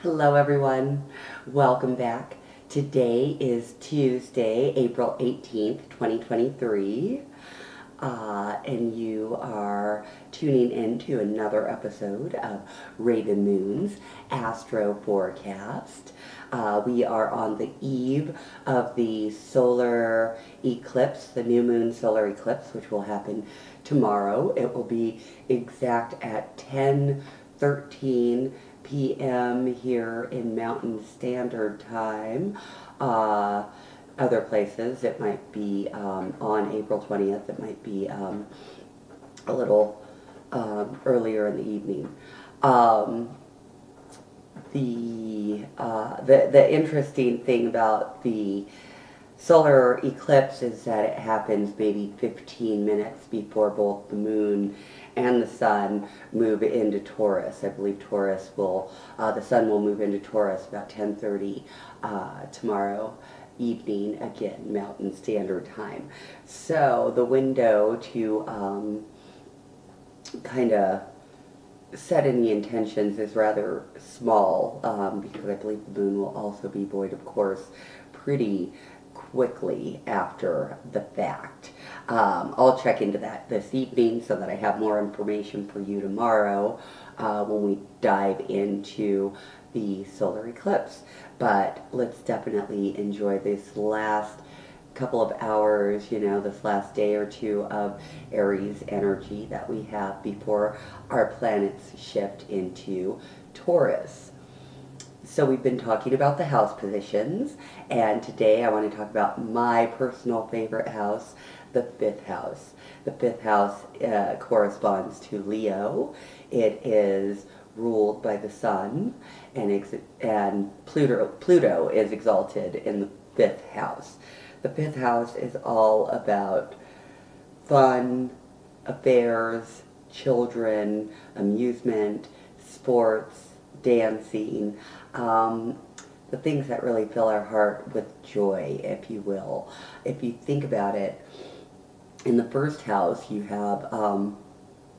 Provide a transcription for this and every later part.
Hello everyone, welcome back. Today is Tuesday, April 18th, 2023, and you are tuning in to another episode of Rav'n Moon's Astro Forecast. We are on the eve of the solar eclipse, the new moon solar eclipse, which will happen tomorrow. It will be exact at 10:13 p.m. here in Mountain Standard Time. Other places, it might be on April 20th, it might be a little earlier in the evening. The interesting thing about the solar eclipse is that it happens maybe 15 minutes before both the moon and the sun move into Taurus. I believe Taurus will, the sun will move into Taurus about 10:30 tomorrow evening, again, Mountain Standard Time. So the window to kind of set any intentions is rather small, because I believe the moon will also be void, of course, pretty quickly after the fact. I'll check into that this evening so that I have more information for you tomorrow when we dive into the solar eclipse. But let's definitely enjoy this last couple of hours, this last day or two of Aries energy that we have before our planets shift into Taurus. So we've been talking about the house positions, and today I want to talk about my personal favorite house, the fifth house. The fifth house corresponds to Leo. It is ruled by the sun, and Pluto is exalted in the fifth house. The fifth house is all about fun, affairs, children, amusement, sports, dancing, the things that really fill our heart with joy, if you will. If you think about it, in the first house you have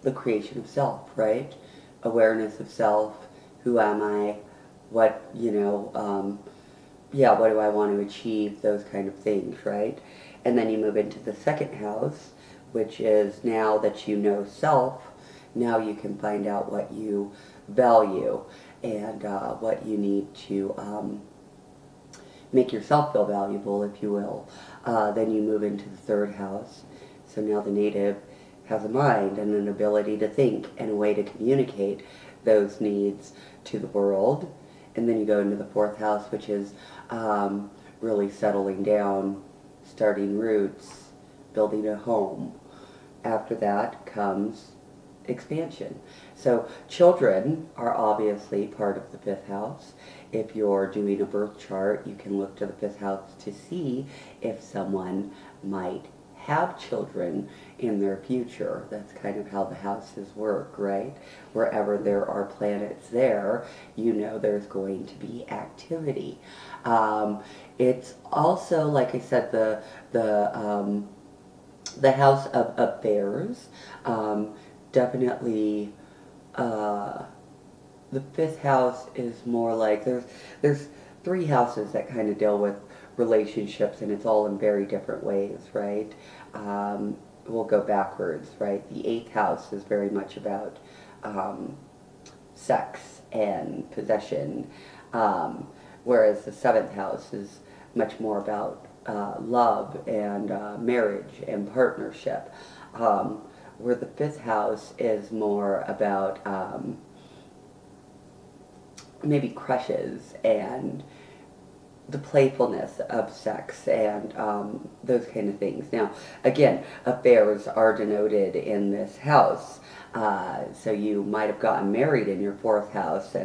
the creation of self, right? Awareness of self. Who am I? What, what do I want to achieve? Those kind of things, right? And then you move into the second house, which is now that you know self, now you can find out what you value and what you need to make yourself feel valuable, if you will. Then you move into the third house. So now the native has a mind and an ability to think and a way to communicate those needs to the world. And then you go into the fourth house, which is really settling down, starting roots, building a home. After that comes expansion. So children are obviously part of the fifth house. If you're doing a birth chart, you can look to the fifth house to see if someone might have children in their future. That's kind of how the houses work, right? Wherever there are planets there, there's going to be activity. It's also, like I said, the house of affairs. Definitely, the fifth house is more like, there's three houses that kind of deal with relationships, and it's all in very different ways, right? We'll go backwards, right? The eighth house is very much about sex and possession, whereas the seventh house is much more about love and marriage and partnership, where the fifth house is more about maybe crushes and the playfulness of sex and those kind of things. Now, again, affairs are denoted in this house. So you might have gotten married in your fourth house,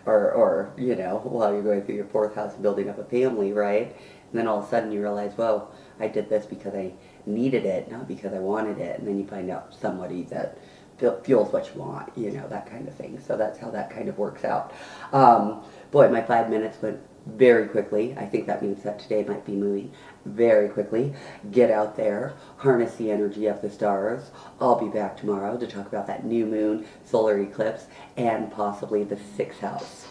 or while you're going through your fourth house and building up a family, right? And then all of a sudden you realize, whoa, I did this because I needed it, not because I wanted it. And then you find out somebody that fuels what you want, that kind of thing. So that's how that kind of works out. Boy, my 5 minutes went very quickly. I think that means that today might be moving very quickly. Get out there, harness the energy of the stars. I'll be back tomorrow to talk about that new moon solar eclipse and possibly the sixth house.